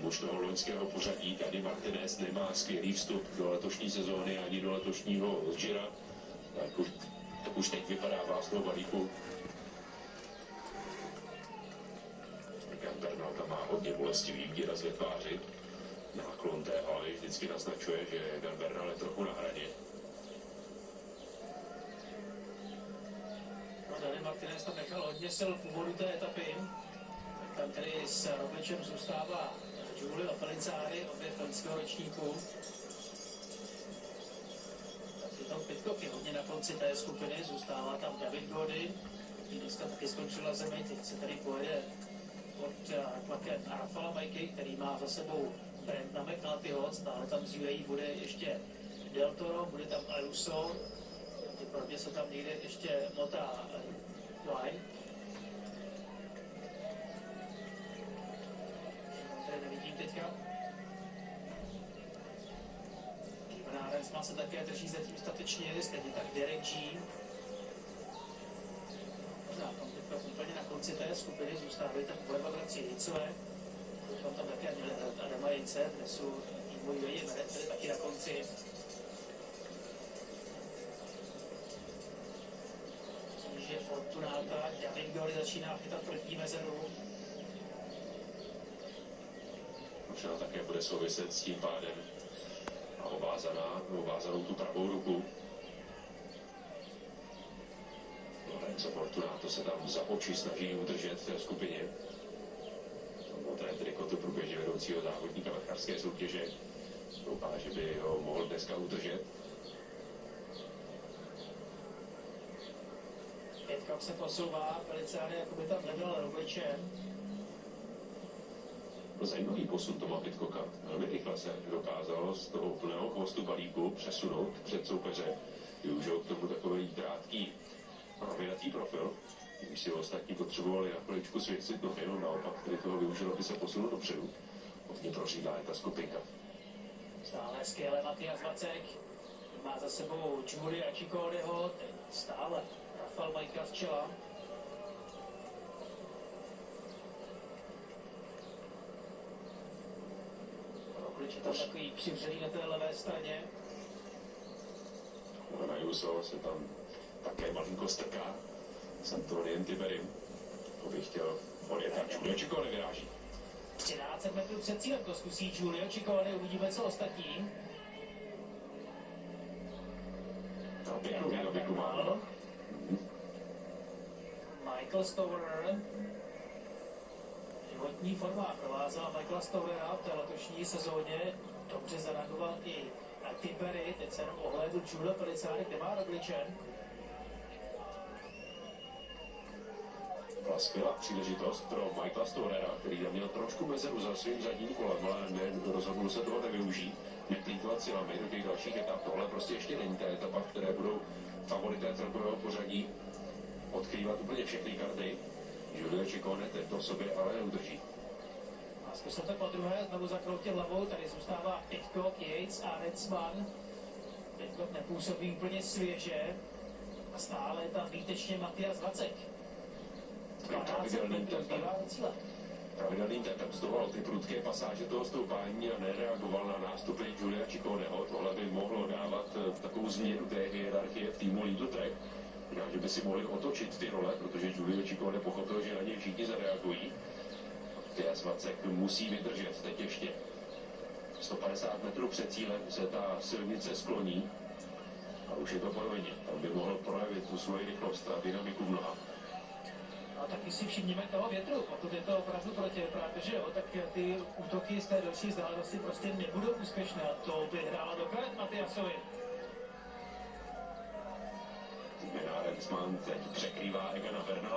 muž toho loňského pořadí, Dani Martinez, nemá skvělý vstup do letošní sezóny ani do letošního Gira. Tak už teď vypadává z toho balíku. Egan Bernal tam má hodně bolestivý výraz ve tváři. Náklon té hlavy vždycky naznačuje, že Egan Bernal je trochu na hraně. Dani Martinez tam nechal hodně sil v úvodu té etapy. Tam tedy s Rogličem zůstává Giulio Pellizzari, obě finského ročníku. Takže tam Pidcock je hodně na konci té skupiny, zůstává tam David Gody, který dneska taky skončil na zemi, teď se tady pojede pod tlakem Rafala Majky, který má za sebou Brendana McNultyho, stále tam z UAE bude ještě Del Toro, bude tam Ayuso, pravděpodobně se tam někde ještě motá Wine. Tady nevidím teďka. Kevin Arensman se také drží zatím statečně, stejně tak Derek G. Možná tam teďka úplně na konci té skupiny zůstávají tam vleva bratři Jejcové. Tam také měli Adama Jejce, dnes jsou týmu UAE Medet, tady taky na konci. Že Fortunáta, David Gody začíná chytat první mezeru. Možná také bude souviset s tím pádem a ovázanou tu pravou ruku. Lorenzo Fortunato se tam za oči snaží udržet v té skupině. Modré trikotu průběžně vedoucího závodníka vechtarské soutěže. Doufá, že by ho mohl dneska udržet. Pidcock se posouvá, Pellizzari jakoby tam nebyl Rogličem. Zajímavý posun Toma Pidcocka. Velmi rychle se dokázalo z toho plného chvostu balíku přesunout před soupeře. Využil k tomu takový krátký rovinatý profil. Když si ostatní potřebovali na chviličku svěcit nohy, no naopak který toho využil, aby se posunul dopředu. Hodně prořídlá je ta skupinka. Stále skvěle Matthias Vacek. Má za sebou Giulia Cicconiho, teď stále Rafal Majka z čela. Roglič je tam takový přivřený na té levé straně. Ayuso se tam také malinko strká s Antoniem Tiberim. To bych chtěl odjet a Giulio Ciccone vyráží. 13 metrů před cílem to zkusí Giulio Ciccone, uvidíme co ostatní. A pěknou výrobiku má. Michael Stover. Životní forma provázela Michaela Stovera v té letošní sezóně. Dobře zareagoval i na Tibery, teď se jenom ohlédl Giulio Pellizzari, kde má Rogliče. Byla skvělá příležitost pro Michaela Stovera, který měl trošku mezeru za svým zadním kolem, ale rozhodnul se toho nevyužít, neplýtvat silami do těch dalších etap. Tohle prostě ještě není ta etapa, v které budou favorité celkového pořadí odkrývat úplně všechny karty. Giulio Ciccone tento v sobě ale neudrží. A zkusil to podruhé, znovu zakroutil hlavou, tady zůstává Pidcock, Yates a Arensman. Pidcock nepůsobí úplně svěže a stále je tam výtečně Matthias Vacek. Pravidelným tempem zdoval ty prudké pasáže toho stoupání a nereagoval na nástupy Giulia Cicconeho. Tohle by mohlo dávat takovou změnu té hierarchie v týmu Lidl Trek. Že by si mohli otočit ty role, protože Giulio Ciccone pochopil, že na něj všichni zareagují. Matthias Vacek musí vydržet teď ještě. 150 metrů před cílem se ta silnice skloní a už je to po rovině. Tam by mohl projevit tu svoji rychlost a dynamiku v nohách. A taky si všimněme toho větru, pokud je to opravdu protivětrák, že jo, tak ty útoky z té další vzdálenosti prostě nebudou úspěšné. To by hrálo do karet Matthiasovi. Arensman teď překrývá Egana Bernala.